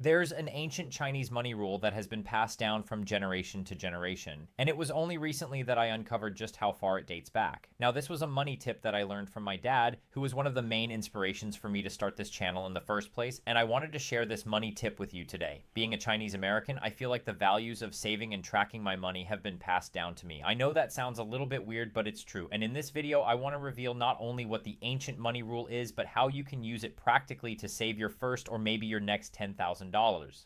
There's an ancient Chinese money rule that has been passed down from generation to generation, and it was only recently that I uncovered just how far it dates back. Now, this was a money tip that I learned from my dad, who was one of the main inspirations for me to start this channel in the first place, and I wanted to share this money tip with you today. Being a Chinese American, I feel like the values of saving and tracking my money have been passed down to me. I know that sounds a little bit weird, but it's true. And in this video, I want to reveal not only what the ancient money rule is, but how you can use it practically to save your first or maybe your next $10,000.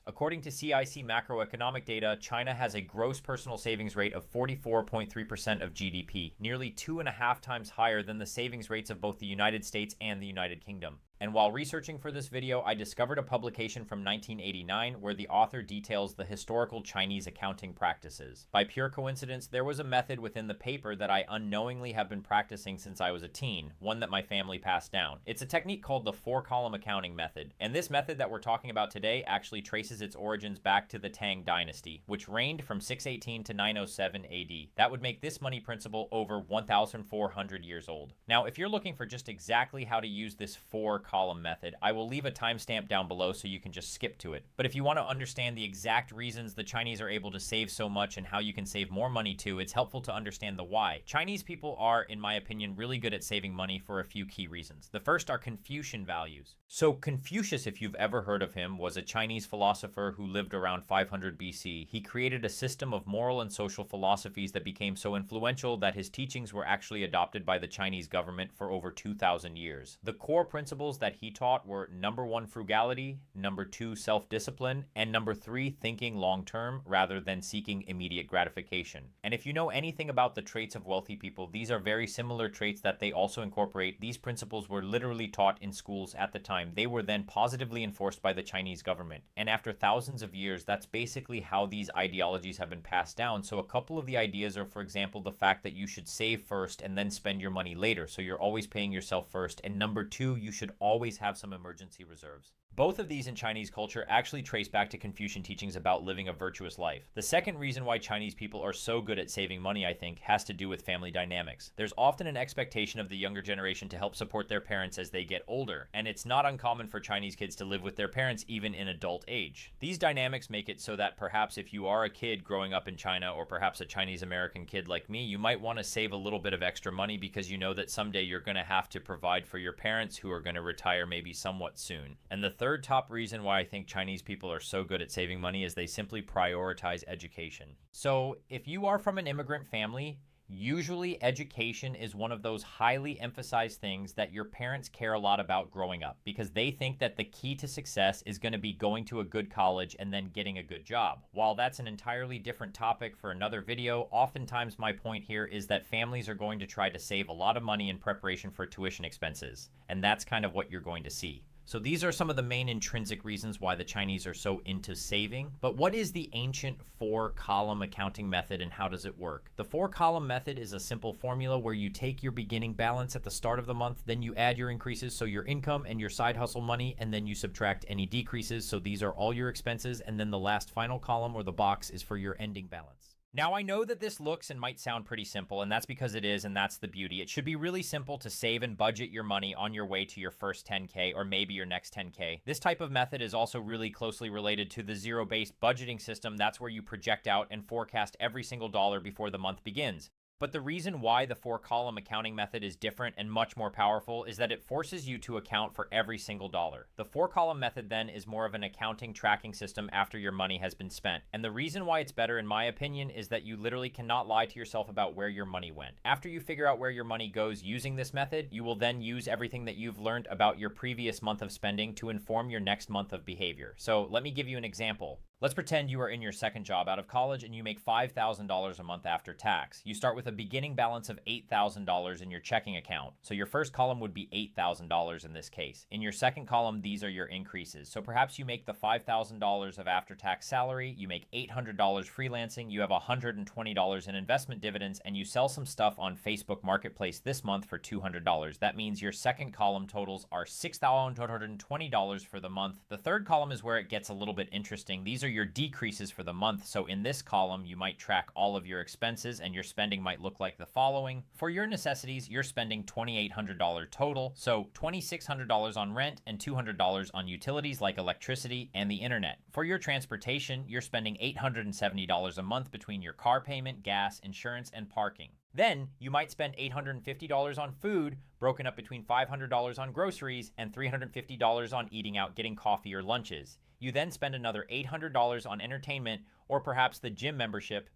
According to CIC macroeconomic data, China has a gross personal savings rate of 44.3% of GDP, nearly 2.5 times higher than the savings rates of both the United States and the United Kingdom. And while researching for this video, I discovered a publication from 1989 where the author details the historical Chinese accounting practices. By pure coincidence, there was a method within the paper that I unknowingly have been practicing since I was a teen, one that my family passed down. It's a technique called the four-column accounting method, and this method that we're talking about today actually traces its origins back to the Tang Dynasty, which reigned from 618 to 907 AD. That would make this money principle over 1,400 years old. Now, if you're looking for just exactly how to use this four-column method, I will leave a timestamp down below so you can just skip to it. But if you want to understand the exact reasons the Chinese are able to save so much and how you can save more money too, it's helpful to understand the why. Chinese people are, in my opinion, really good at saving money for a few key reasons. The first are Confucian values. So Confucius, if you've ever heard of him, was a Chinese philosopher who lived around 500 BC. He created a system of moral and social philosophies that became so influential that his teachings were actually adopted by the Chinese government for over 2,000 years. The core principles that he taught were number 1, frugality, number 2, self-discipline, and number 3, thinking long-term rather than seeking immediate gratification. And if you know anything about the traits of wealthy people, these are very similar traits that they also incorporate. These principles were literally taught in schools at the time. They were then positively enforced by the Chinese government. And after thousands of years, that's basically how these ideologies have been passed down. So a couple of the ideas are, for example, the fact that you should save first and then spend your money later. So you're always paying yourself first. And number 2, you should always have some emergency reserves. Both of these in Chinese culture actually trace back to Confucian teachings about living a virtuous life. The second reason why Chinese people are so good at saving money, I think, has to do with family dynamics. There's often an expectation of the younger generation to help support their parents as they get older, and it's not uncommon for Chinese kids to live with their parents even in adult age. These dynamics make it so that perhaps if you are a kid growing up in China, or perhaps a Chinese American kid like me, you might want to save a little bit of extra money because you know that someday you're going to have to provide for your parents who are going to retire maybe somewhat soon. And the third top reason why I think Chinese people are so good at saving money is they simply prioritize education. So if you are from an immigrant family, usually education is one of those highly emphasized things that your parents care a lot about growing up because they think that the key to success is going to be going to a good college and then getting a good job. While that's an entirely different topic for another video, oftentimes my point here is that families are going to try to save a lot of money in preparation for tuition expenses, and that's kind of what you're going to see. So these are some of the main intrinsic reasons why the Chinese are so into saving. But what is the ancient four-column accounting method and how does it work? The four-column method is a simple formula where you take your beginning balance at the start of the month, then you add your increases, so your income and your side hustle money, and then you subtract any decreases, so these are all your expenses, and then the last final column or the box is for your ending balance. Now, I know that this looks and might sound pretty simple, and that's because it is, and that's the beauty. It should be really simple to save and budget your money on your way to your first 10K or maybe your next 10K. This type of method is also really closely related to the zero-based budgeting system. That's where you project out and forecast every single dollar before the month begins. But the reason why the four-column accounting method is different and much more powerful is that it forces you to account for every single dollar. The four-column method then is more of an accounting tracking system after your money has been spent. And the reason why it's better, in my opinion, is that you literally cannot lie to yourself about where your money went. After you figure out where your money goes using this method, you will then use everything that you've learned about your previous month of spending to inform your next month of behavior. So let me give you an example. Let's pretend you are in your second job out of college and you make $5,000 a month after tax. You start with a beginning balance of $8,000 in your checking account. So your first column would be $8,000 in this case. In your second column, these are your increases. So perhaps you make the $5,000 of after-tax salary, you make $800 freelancing, you have $120 in investment dividends, and you sell some stuff on Facebook Marketplace this month for $200. That means your second column totals are $6,220 for the month. The third column is where it gets a little bit interesting. These are are your decreases for the month. So in this column, you might track all of your expenses and your spending might look like the following. For your necessities, you're spending $2,800 total. So $2,600 on rent and $200 on utilities like electricity and the internet. For your transportation, you're spending $870 a month between your car payment, gas, insurance, and parking. Then you might spend $850 on food, broken up between $500 on groceries and $350 on eating out, getting coffee or lunches. You then spend another $800 on entertainment or perhaps the gym membership,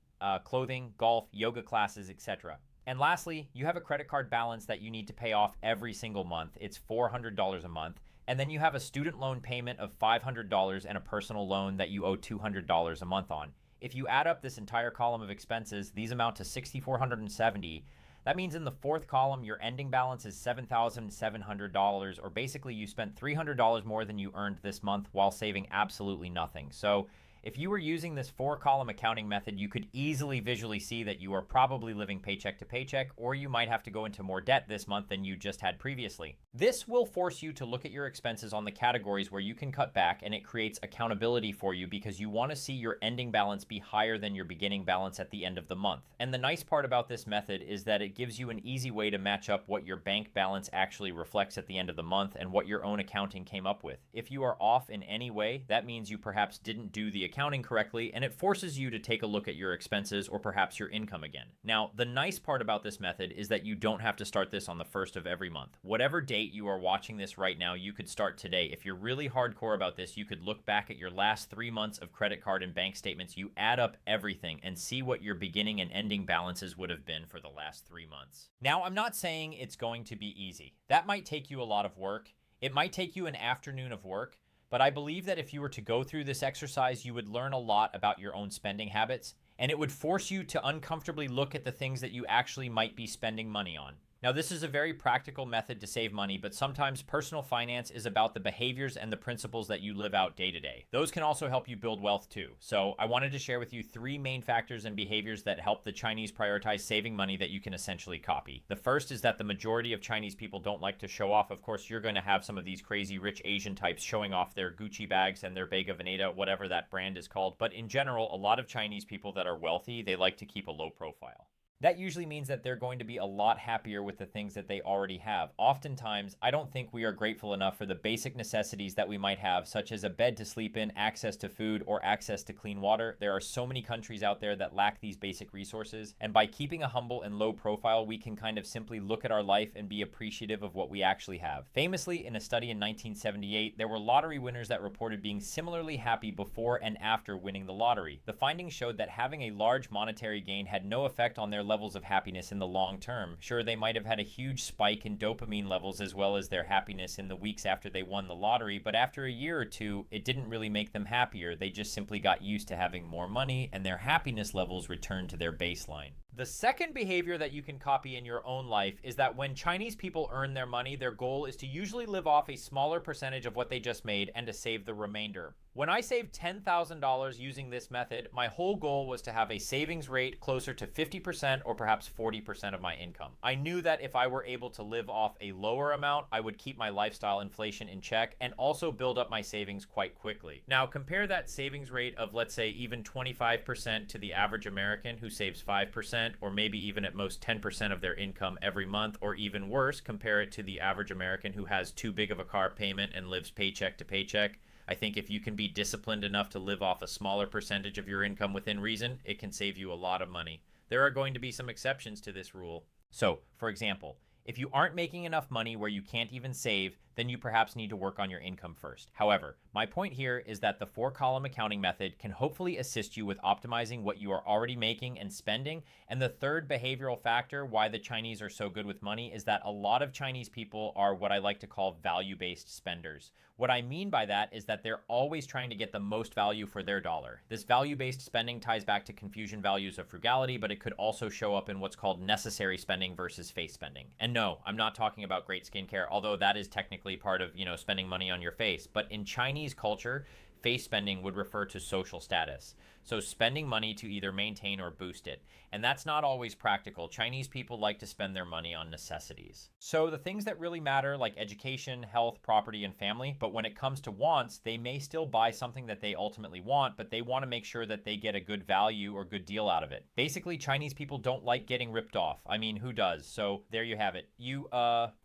clothing, golf, yoga classes, etc. And lastly, you have a credit card balance that you need to pay off every single month. It's $400 a month. And then you have a student loan payment of $500 and a personal loan that you owe $200 a month on. If you add up this entire column of expenses, these amount to $6,470. That means in the fourth column, your ending balance is $7,700, or basically you spent $300 more than you earned this month while saving absolutely nothing. So if you were using this 4-column accounting method, you could easily visually see that you are probably living paycheck to paycheck, or you might have to go into more debt this month than you just had previously. This will force you to look at your expenses on the categories where you can cut back, and it creates accountability for you because you want to see your ending balance be higher than your beginning balance at the end of the month. And the nice part about this method is that it gives you an easy way to match up what your bank balance actually reflects at the end of the month and what your own accounting came up with. If you are off in any way, that means you perhaps didn't do the accounting correctly, and it forces you to take a look at your expenses or perhaps your income again. Now, the nice part about this method is that you don't have to start this on the first of every month. Whatever date you are watching this right now, you could start today. If you're really hardcore about this, you could look back at your last 3 months of credit card and bank statements. You add up everything and see what your beginning and ending balances would have been for the last 3 months. Now, I'm not saying it's going to be easy. That might take you a lot of work. It might take you an afternoon of work. But I believe that if you were to go through this exercise, you would learn a lot about your own spending habits, and it would force you to uncomfortably look at the things that you actually might be spending money on. Now, this is a very practical method to save money, but sometimes personal finance is about the behaviors and the principles that you live out day to day. Those can also help you build wealth too. So I wanted to share with you 3 main factors and behaviors that help the Chinese prioritize saving money that you can essentially copy. The first is that the majority of Chinese people don't like to show off. Of course, you're going to have some of these crazy rich Asian types showing off their Gucci bags and their Bega Veneta, whatever that brand is called. But in general, a lot of Chinese people that are wealthy, they like to keep a low profile. That usually means that they're going to be a lot happier with the things that they already have. Oftentimes, I don't think we are grateful enough for the basic necessities that we might have, such as a bed to sleep in, access to food, or access to clean water. There are so many countries out there that lack these basic resources, and by keeping a humble and low profile, we can kind of simply look at our life and be appreciative of what we actually have. Famously, in a study in 1978, there were lottery winners that reported being similarly happy before and after winning the lottery. The findings showed that having a large monetary gain had no effect on their levels of happiness in the long term. Sure, they might have had a huge spike in dopamine levels as well as their happiness in the weeks after they won the lottery, but after a year or two, it didn't really make them happier. They just simply got used to having more money and their happiness levels returned to their baseline. The second behavior that you can copy in your own life is that when Chinese people earn their money, their goal is to usually live off a smaller percentage of what they just made and to save the remainder. When I saved $10,000 using this method, my whole goal was to have a savings rate closer to 50% or perhaps 40% of my income. I knew that if I were able to live off a lower amount, I would keep my lifestyle inflation in check and also build up my savings quite quickly. Now, compare that savings rate of, let's say, even 25% to the average American who saves 5%, or maybe even at most 10% of their income every month, or even worse, compare it to the average American who has too big of a car payment and lives paycheck to paycheck. I think if you can be disciplined enough to live off a smaller percentage of your income within reason, it can save you a lot of money. There are going to be some exceptions to this rule. So, for example, if you aren't making enough money where you can't even save, then you perhaps need to work on your income first. However, my point here is that the 4-column accounting method can hopefully assist you with optimizing what you are already making and spending. And the third behavioral factor why the Chinese are so good with money is that a lot of Chinese people are what I like to call value-based spenders. What I mean by that is that they're always trying to get the most value for their dollar. This value-based spending ties back to Confucian values of frugality, but it could also show up in what's called necessary spending versus face spending. And no, I'm not talking about great skincare, although that is technically part of, spending money on your face. But in Chinese culture, face spending would refer to social status. So spending money to either maintain or boost it. And that's not always practical. Chinese people like to spend their money on necessities. So the things that really matter, like education, health, property, and family, but when it comes to wants, they may still buy something that they ultimately want, but they want to make sure that they get a good value or good deal out of it. Basically, Chinese people don't like getting ripped off. I mean, who does? So there you have it. You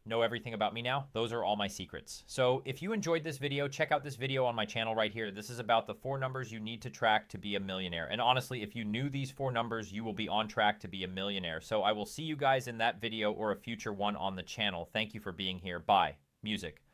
know everything about me now. Those are all my secrets. So if you enjoyed this video, check out this video on my channel right here. This is about the 4 numbers you need to track to be a millionaire. And honestly, if you knew these 4 numbers, you will be on track to be a millionaire. So I will see you guys in that video or a future one on the channel. Thank you for being here. Bye. Music.